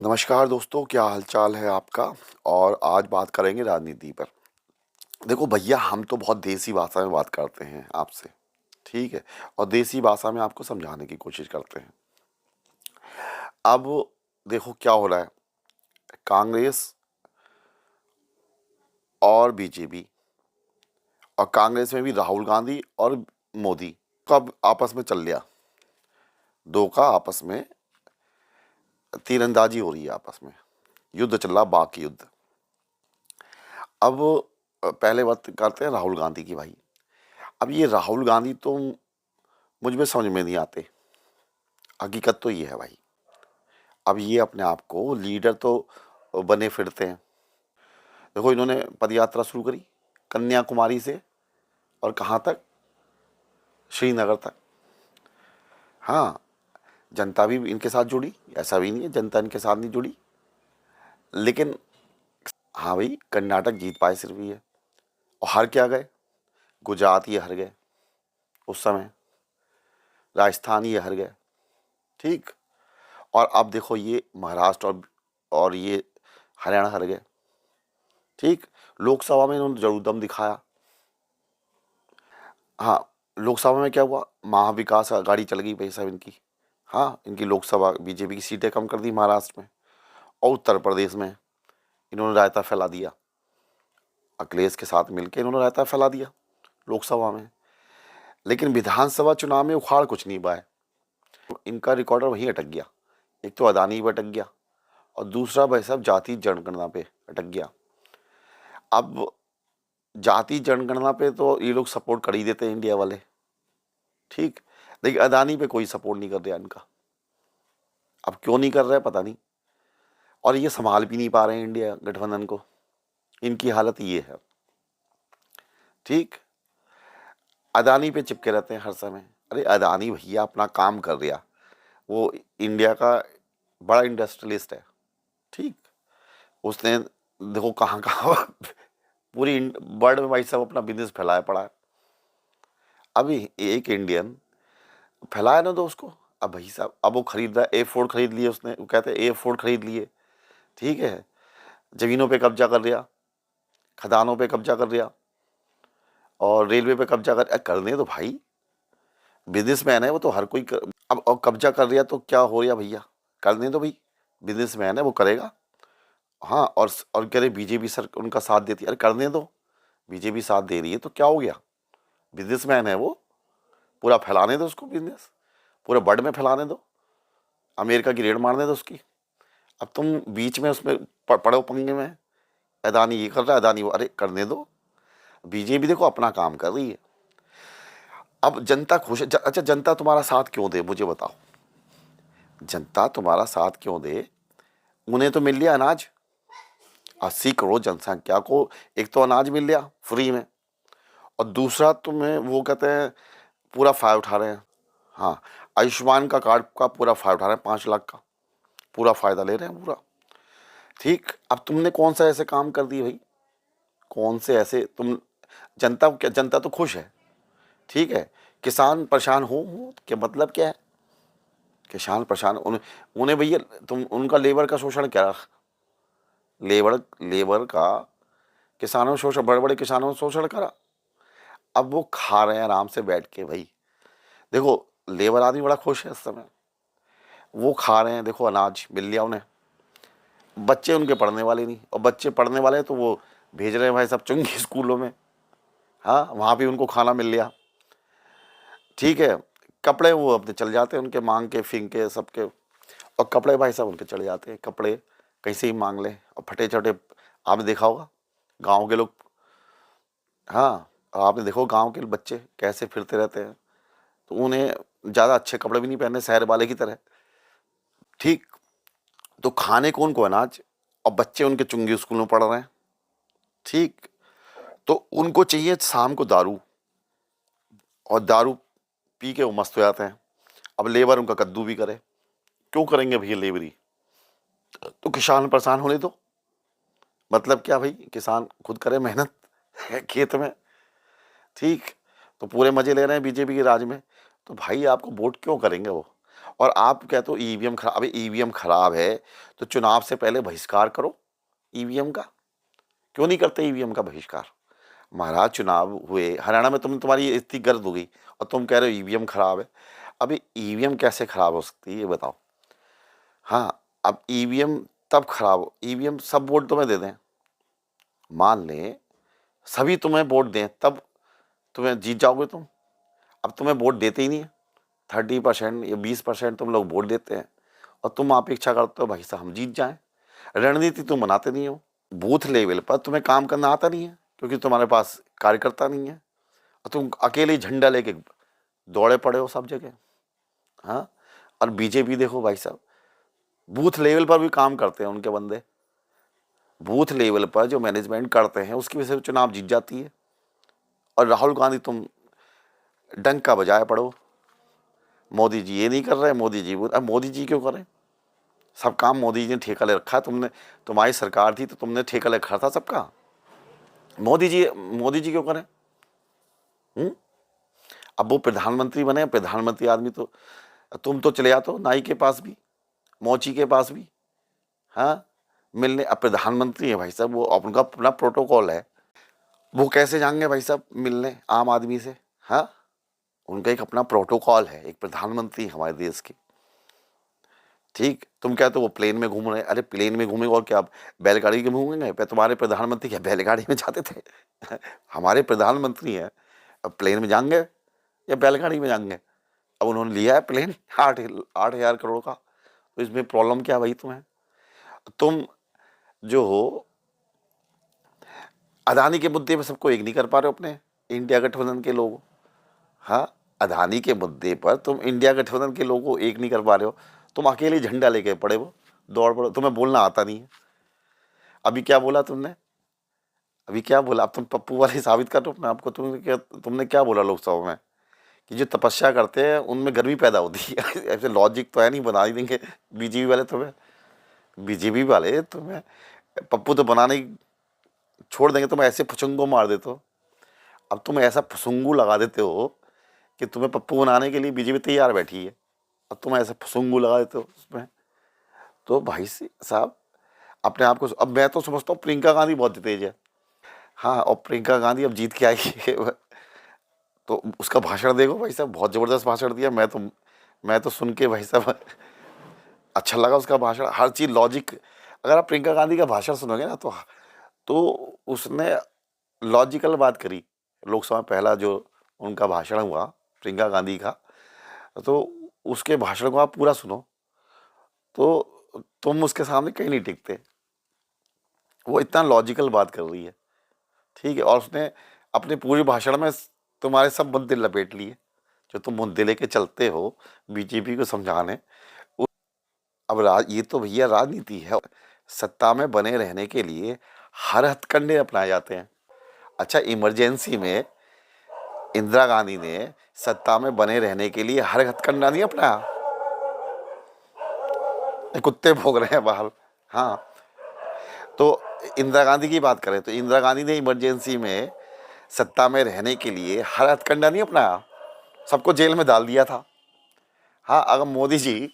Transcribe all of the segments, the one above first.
नमस्कार दोस्तों, क्या हालचाल है आपका। और आज बात करेंगे राजनीति पर। देखो भैया, हम तो बहुत देसी भाषा में बात करते हैं आपसे, ठीक है। और देसी भाषा में आपको समझाने की कोशिश करते हैं। अब देखो क्या हो रहा है। कांग्रेस और बीजेपी, और कांग्रेस में भी राहुल गांधी और मोदी का आपस में चल लिया। दो का आपस में तीरंदाजी हो रही है, आपस में युद्ध चल रहा, बाकी युद्ध। अब पहले बात करते हैं राहुल गांधी की भाई। अब ये राहुल गांधी तो मुझ में समझ में नहीं आते। हकीकत तो ये है भाई। अब ये अपने आप को लीडर तो बने फिरते हैं। देखो, इन्होंने पदयात्रा शुरू करी कन्याकुमारी से, और कहाँ तक, श्रीनगर तक। हाँ, जनता भी इनके साथ जुड़ी, ऐसा भी नहीं है जनता इनके साथ नहीं जुड़ी। लेकिन हाँ भाई, कर्नाटक जीत पाए सिर्फ ये। और हार क्या गए, गुजरात ये हार गए उस समय, राजस्थान ये हार गए, ठीक। और अब देखो ये महाराष्ट्र और ये हरियाणा हार गए, ठीक। लोकसभा में इन्होंने जरूर दम दिखाया। हाँ, लोकसभा में क्या हुआ, महाविकास आघाड़ी चल गई भाई साहब इनकी। हाँ, इनकी लोकसभा बीजेपी की सीटें कम कर दी महाराष्ट्र में। और उत्तर प्रदेश में इन्होंने रायता फैला दिया, अखिलेश के साथ मिलकर इन्होंने रायता फैला दिया लोकसभा में। लेकिन विधानसभा चुनाव में उखाड़ कुछ नहीं पाए। इनका रिकॉर्डर वहीं अटक गया। एक तो अदानी पे अटक गया, और दूसरा भाई साहब जाति जनगणना पे अटक गया। अब जाति जनगणना पे तो ये लोग सपोर्ट कर ही देते हैं इंडिया वाले, ठीक। लेकिन अदानी पे कोई सपोर्ट नहीं कर रहा इनका। अब क्यों नहीं कर रहा है पता नहीं। और ये संभाल भी नहीं पा रहे हैं इंडिया गठबंधन को। इनकी हालत ये है, ठीक। अदानी पे चिपके रहते हैं हर समय। अरे अदानी भैया अपना काम कर रहा, वो इंडिया का बड़ा इंडस्ट्रियलिस्ट है, ठीक। उसने देखो कहाँ कहाँ पूरी वर्ल्ड में भाई सब अपना बिजनेस फैलाया पड़ा है। अभी एक इंडियन फैलाया ना, तो उसको अब भाई साहब, अब वो खरीद रहा है, A4 खरीद लिए उसने, वो कहते हैं A4 खरीद लिए, ठीक है। जमीनों पे कब्जा कर लिया, खदानों पे कब्जा कर लिया, और रेलवे पे कब्जा करने तो भाई, बिजनेसमैन है वो तो, हर कोई अब और कब्जा कर लिया तो क्या हो गया भैया, करने तो भाई, बिजनेसमैन है वो करेगा। हाँ, और कह रहे बीजेपी सर उनका साथ देती है, अरे करने दो। बीजेपी साथ दे रही है तो क्या हो गया, बिजनेसमैन है वो, पूरा फैलाने दो उसको बिजनेस, पूरे वर्ल्ड में फैलाने दो, अमेरिका की रेड मारने दो उसकी। अब तुम बीच में उसमें पड़ो पंगे में, अदानी ये कर रहा है, अदानी वो, अरे करने दो। बीजेपी देखो अपना काम कर रही है। अब जनता खुश है। अच्छा, जनता तुम्हारा साथ क्यों दे मुझे बताओ। जनता तुम्हारा साथ क्यों दे, उन्हें तो मिल लिया अनाज। 80 करोड़ जनसंख्या को एक तो अनाज मिल लिया फ्री में, और दूसरा तुम्हें वो कहते हैं पूरा फायदा उठा रहे हैं। हाँ, आयुष्मान का कार्ड का पूरा फायदा उठा रहे हैं, 5 लाख का पूरा फायदा ले रहे हैं पूरा, ठीक। अब तुमने कौन सा ऐसे काम कर दिए भाई, कौन से ऐसे तुम, जनता क्या, जनता तो खुश है, ठीक है। किसान परेशान हो क्या मतलब क्या है, किसान परेशान उन्हें भैया, तुम उनका लेबर का शोषण क्या, लेबर लेबर का किसानों शोषण, बड़े बड़े किसानों शोषण करा। अब वो खा रहे हैं आराम से बैठ के भाई। देखो, लेबर आदमी बड़ा खुश है इस समय, वो खा रहे हैं, देखो अनाज मिल लिया उन्हें। बच्चे उनके पढ़ने वाले नहीं, और बच्चे पढ़ने वाले तो वो भेज रहे हैं भाई सब चुंगी स्कूलों में। हाँ, वहाँ भी उनको खाना मिल लिया, ठीक है। कपड़े वो अपने चल जाते हैं, उनके मांग के फिंग के सबके, और कपड़े भाई साहब उनके चले जाते हैं, कपड़े कहीं से ही मांग लें, और फटे चटे। आपने देखा होगा गांव के लोग, हाँ, आपने देखो गांव के बच्चे कैसे फिरते रहते हैं, तो उन्हें ज़्यादा अच्छे कपड़े भी नहीं पहनने, शहर वाले की तरह, ठीक। तो खाने कौन को अनाज, और बच्चे उनके चुंगी स्कूल में पढ़ रहे हैं, ठीक। तो उनको चाहिए शाम को दारू, और दारू पी के वो मस्त हो जाते हैं। अब लेबर उनका कद्दू भी करे, क्यों करेंगे भैया लेबरी, तो किसान परेशान होने दो। मतलब क्या भाई, किसान खुद करे मेहनत खेत में, ठीक। तो पूरे मजे ले रहे हैं बीजेपी के राज में, तो भाई आपको वोट क्यों करेंगे वो। और आप कहते हो ईवीएम खराब। अबे ईवीएम खराब है तो चुनाव से पहले बहिष्कार करो ईवीएम का। क्यों नहीं करते ईवीएम का बहिष्कार? महाराज चुनाव हुए हरियाणा में, तुम्हारी इतनी गर्द हो गई और तुम कह रहे हो ईवीएम खराब है। अभी ईवीएम कैसे खराब हो सकती है ये बताओ? हाँ, अब ईवीएम तब खराब हो, ईवीएम सब वोट तुम्हें दे दें, मान लें सभी तुम्हें वोट दें, तब तुम्हें जीत जाओगे तुम? अब तुम्हें वोट देते ही नहीं है। 30% या 20% तुम लोग वोट देते हैं और तुम अपेक्षा करते हो भाई साहब हम जीत जाएं। रणनीति तुम बनाते नहीं हो। बूथ लेवल पर तुम्हें काम करना आता नहीं है क्योंकि तुम्हारे पास कार्यकर्ता नहीं है और तुम अकेले ही झंडा लेके दौड़े पड़े हो सब जगह। हाँ, और बीजेपी देखो भाई साहब, बूथ लेवल पर भी काम करते हैं उनके बंदे। बूथ लेवल पर जो मैनेजमेंट करते हैं उसकी वजह से चुनाव जीत जाती है। और राहुल गांधी तुम डंका बजाए पड़ो, मोदी जी ये नहीं कर रहे, मोदी जी वो। अब मोदी जी क्यों करें? सब काम मोदी जी ने ठेका ले रखा है। तुम्हारी सरकार थी तो तुमने ठेका ले रखा था सबका। मोदी जी क्यों करें? हम्म? अब वो प्रधानमंत्री बने, प्रधानमंत्री आदमी तो तुम तो चले जाते हो नाई के पास भी, मोची के पास भी, हाँ, मिलने। अब प्रधानमंत्री है भाई साहब, वो उनका अपना प्रोटोकॉल है। वो कैसे जाएंगे भाई साहब मिलने आम आदमी से? हाँ, उनका एक अपना प्रोटोकॉल है, एक प्रधानमंत्री हमारे देश के। ठीक, तुम कहते हो वो प्लेन में घूम रहे हैं। अरे प्लेन में घूमेंगे और क्या बैलगाड़ी में घूमेंगे? तुम्हारे प्रधानमंत्री क्या बैलगाड़ी में जाते थे? हमारे प्रधानमंत्री हैं, अब प्लेन में जाएंगे या बैलगाड़ी में जाएंगे? अब उन्होंने लिया है प्लेन 8,000 करोड़ का, तो इसमें प्रॉब्लम क्या भाई तुम्हें? तुम जो हो अदानी के मुद्दे पे सबको एक नहीं कर पा रहे हो अपने इंडिया गठबंधन के लोग। हाँ, अदानी के मुद्दे पर तुम इंडिया गठबंधन के लोगों को एक नहीं कर पा रहे हो। तुम अकेले झंडा लेके पड़े हो, दौड़ पड़ो, तुम्हें बोलना आता नहीं है। अभी क्या बोला तुमने? अभी क्या बोला? अब तुम पप्पू वाले साबित कर दो अपने आपको। तुमने क्या बोला लोकसभा में कि जो तपस्या करते हैं उनमें गर्मी पैदा होती है। ऐसे लॉजिक तो है नहीं, बना ही देंगे बीजेपी वाले तुम्हें। बीजेपी वाले तुम्हें पप्पू तो बनाने ही छोड़ देंगे, तुम ऐसे फुचुंगो मार देते हो। अब तुम ऐसा फुसुंगू लगा देते हो कि तुम्हें पप्पू बनाने के लिए बीजेपी तैयार बैठी है। अब तुम ऐसे फुसुंगू लगा देते हो उसमें। तो भाई साहब अपने आप को, अब मैं तो समझता हूँ प्रियंका गांधी बहुत तेज है। हाँ, और प्रियंका गांधी अब जीत के आई है। तो उसका भाषण देखो भाई साहब, बहुत ज़बरदस्त भाषण दिया। मैं तो सुन के भाई साहब अच्छा लगा उसका भाषण, हर चीज़ लॉजिक। अगर आप प्रियंका गांधी का भाषण सुनोगे ना तो उसने लॉजिकल बात करी। लोकसभा में पहला जो उनका भाषण हुआ प्रियंका गांधी का, तो उसके भाषण को आप पूरा सुनो तो तुम उसके सामने कहीं नहीं टिकते। वो इतना लॉजिकल बात कर रही है, ठीक है। और उसने अपने पूरे भाषण में तुम्हारे सब मुद्दे लपेट लिए जो तुम मुद्दे लेके चलते हो बीजेपी को समझाने। अब ये तो भैया राजनीति है। सत्ता में बने रहने के लिए हर हथकंडे अपनाए जाते हैं। अच्छा, इमरजेंसी में इंदिरा गांधी ने सत्ता में बने रहने के लिए हर हथकंडा नहीं अपनाया? ये कुत्ते भौंक रहे हैं बाहर। हाँ, तो इंदिरा गांधी की बात करें तो इंदिरा गांधी ने इमरजेंसी में सत्ता में रहने के लिए हर हथकंडा नहीं अपनाया, सबको जेल में डाल दिया था। हाँ, अगर मोदी जी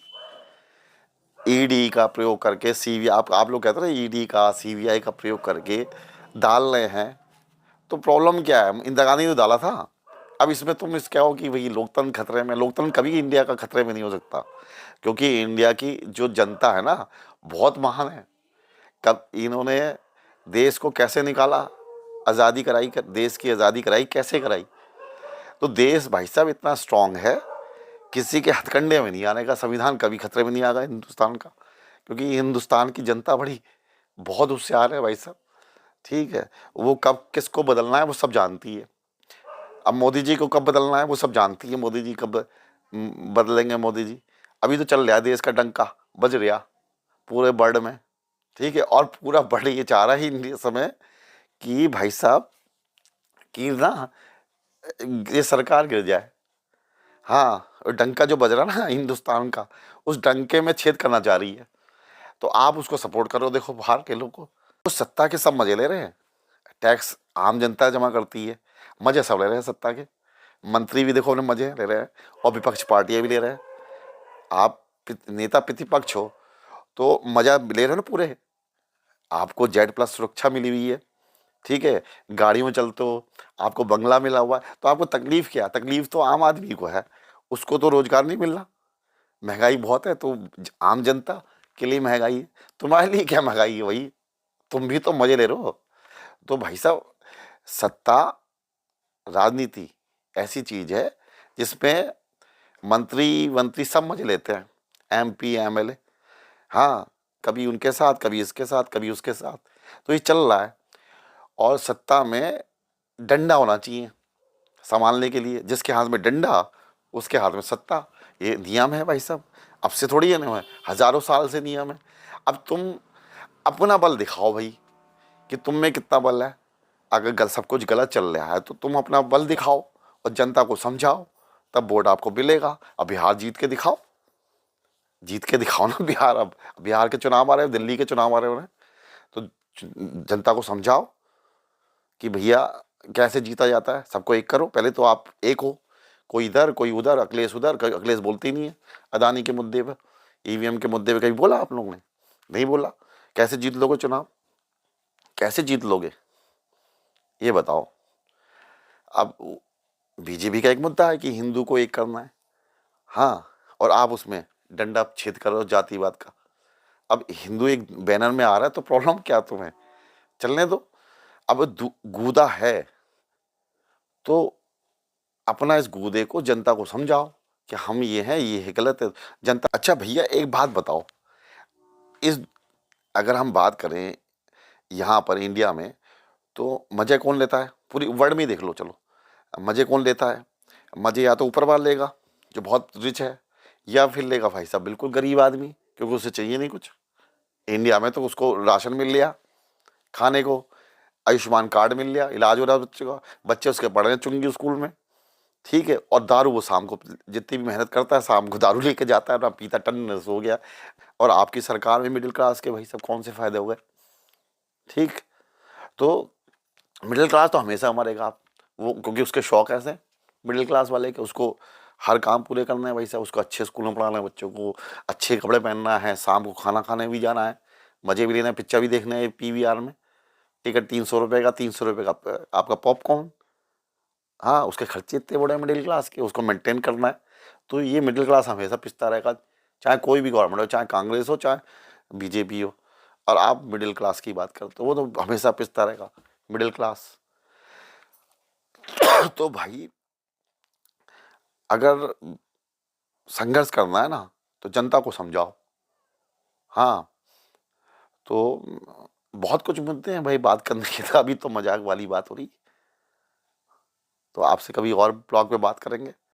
ईडी का प्रयोग करके सीबीआई, आप लोग कहते हैं ना ईडी का सीबीआई का प्रयोग करके डाल रहे हैं, तो प्रॉब्लम क्या है? इंदिरा गांधी ने डाला था। अब इसमें तुम क्या हो कि भाई लोकतंत्र खतरे में? लोकतंत्र कभी इंडिया का खतरे में नहीं हो सकता, क्योंकि इंडिया की जो जनता है ना बहुत महान है। कब इन्होंने देश को कैसे निकाला, आज़ादी कराई, देश की आज़ादी कराई, कैसे कराई? तो देश भाई साहब इतना स्ट्रांग है, किसी के हथकंडे में नहीं आने का। संविधान कभी खतरे में नहीं आएगा हिंदुस्तान का, क्योंकि हिंदुस्तान की जनता बड़ी बहुत होशियार है भाई साहब, ठीक है। वो कब किसको बदलना है वो सब जानती है। अब मोदी जी को कब बदलना है वो सब जानती है। मोदी जी कब बदलेंगे मोदी जी? अभी तो चल रहा है देश का डंका बज रहा पूरे वर्ल्ड में, ठीक है। और पूरा वर्ल्ड ये चाह रहा है इंडिया समय कि भाई साहब कि ना ये सरकार गिर जाए। हाँ, और डंका जो बज रहा ना हिंदुस्तान का, उस डंके में छेद करना चाह रही है। तो आप उसको सपोर्ट करो। देखो बाहर के लोग को तो सत्ता के सब मजे ले रहे हैं। टैक्स आम जनता जमा करती है, मजे सब ले रहे हैं सत्ता के। मंत्री भी देखो अपने मजे ले रहे हैं और विपक्ष पार्टियां भी ले रहे हैं। आप नेता प्रतिपक्ष हो तो मजा ले रहे हो ना पूरे। आपको जेड प्लस सुरक्षा मिली हुई है, ठीक है, गाड़ी में चलते हो, आपको बंगला मिला हुआ है, तो आपको तकलीफ क्या? तकलीफ तो आम आदमी को है, उसको तो रोजगार नहीं मिल रहा, महंगाई बहुत है, तो आम जनता के लिए महंगाई है, तुम्हारे लिए क्या महंगाई है भाई? तुम भी तो मजे ले रहे हो। तो भाई साहब, सत्ता, राजनीति ऐसी चीज है जिसमें मंत्री वंत्री सब मजे लेते हैं, एमपी एमएलए, हाँ, कभी उनके साथ, कभी इसके साथ, कभी उसके साथ, तो ये चल रहा है। और सत्ता में डंडा होना चाहिए संभालने के लिए, जिसके हाथ में डंडा उसके हाथ में सत्ता, ये नियम है भाई साहब। अब से थोड़ी है ना, हजारों साल से नियम है। अब तुम अपना बल दिखाओ भाई कि तुम में कितना बल है। अगर सब कुछ गलत चल रहा है तो तुम अपना बल दिखाओ और जनता को समझाओ, तब वोट आपको मिलेगा। अब बिहार जीत के दिखाओ, जीत के दिखाओ ना बिहार। अब बिहार के चुनाव आ रहे हैं, दिल्ली के चुनाव आ रहे हैं, तो जनता को समझाओ कि भैया कैसे जीता जाता है। सबको एक करो, पहले तो आप एक हो, कोई इधर कोई उधर, अखिलेश उधर, अखिलेश बोलती नहीं है अदानी के मुद्दे पर, ईवीएम के मुद्दे पे कभी बोला आप लोगों ने? नहीं बोला। कैसे जीत लोगे चुनाव? कैसे जीत लोगे ये बताओ। अब बीजेपी का एक मुद्दा है कि हिंदू को एक करना है, हाँ, और आप उसमें डंडा छेद कर रहे हो जातिवाद का। अब हिंदू एक बैनर में आ रहा है तो प्रॉब्लम क्या तुम्हें? चलने दो। अब गूदा है तो अपना इस गूदे को जनता को समझाओ कि हम ये हैं, ये है गलत है। जनता, अच्छा भैया एक बात बताओ, इस अगर हम बात करें यहाँ पर इंडिया में, तो मजे कौन लेता है? पूरी वर्ल्ड में ही देख लो, चलो, मजे कौन लेता है? मजे या तो ऊपर वाला लेगा जो बहुत रिच है, या फिर लेगा भाई साहब बिल्कुल गरीब आदमी, क्योंकि उसे चाहिए नहीं कुछ। इंडिया में तो उसको राशन मिल लिया खाने को, आयुष्मान कार्ड मिल लिया, इलाज हो रहा है बच्चे का, बच्चे उसके पढ़ रहे हैं चुंगी स्कूल में, ठीक है, और दारू वो शाम को जितनी भी मेहनत करता है शाम को दारू लेके जाता है, अपना पीता टन हो गया। और आपकी सरकार में मिडिल क्लास के भाई सब कौन से फायदे हो गए? ठीक, तो मिडिल क्लास तो हमेशा मरेगा। आप वो, क्योंकि उसके शौक ऐसे हैं मिडिल क्लास वाले के, उसको हर काम पूरे करना है भाई साहब, उसको अच्छे स्कूल में पढ़ाना है बच्चों को, अच्छे कपड़े पहनना है, शाम को खाना खाने भी जाना है, मजे भी लेना है, पिक्चर भी देखना है पीवीआर में, टिकट 300 रुपये का, 300 रुपये का आपका पॉपकॉर्न, हाँ, उसके खर्चे इतने बड़े मिडिल क्लास के, उसको मेंटेन करना है। तो ये मिडिल क्लास हमेशा पिसता रहेगा, चाहे कोई भी गवर्नमेंट हो, चाहे कांग्रेस हो, चाहे बीजेपी हो। और आप मिडिल क्लास की बात करते हो, वो तो हमेशा पिसता रहेगा मिडिल क्लास। तो भाई अगर संघर्ष करना है ना तो जनता को समझाओ, हाँ। तो बहुत कुछ मुद्दे हैं भाई बात करने के, तो अभी तो मजाक वाली बात हो रही, तो आपसे कभी और ब्लॉग पे बात करेंगे।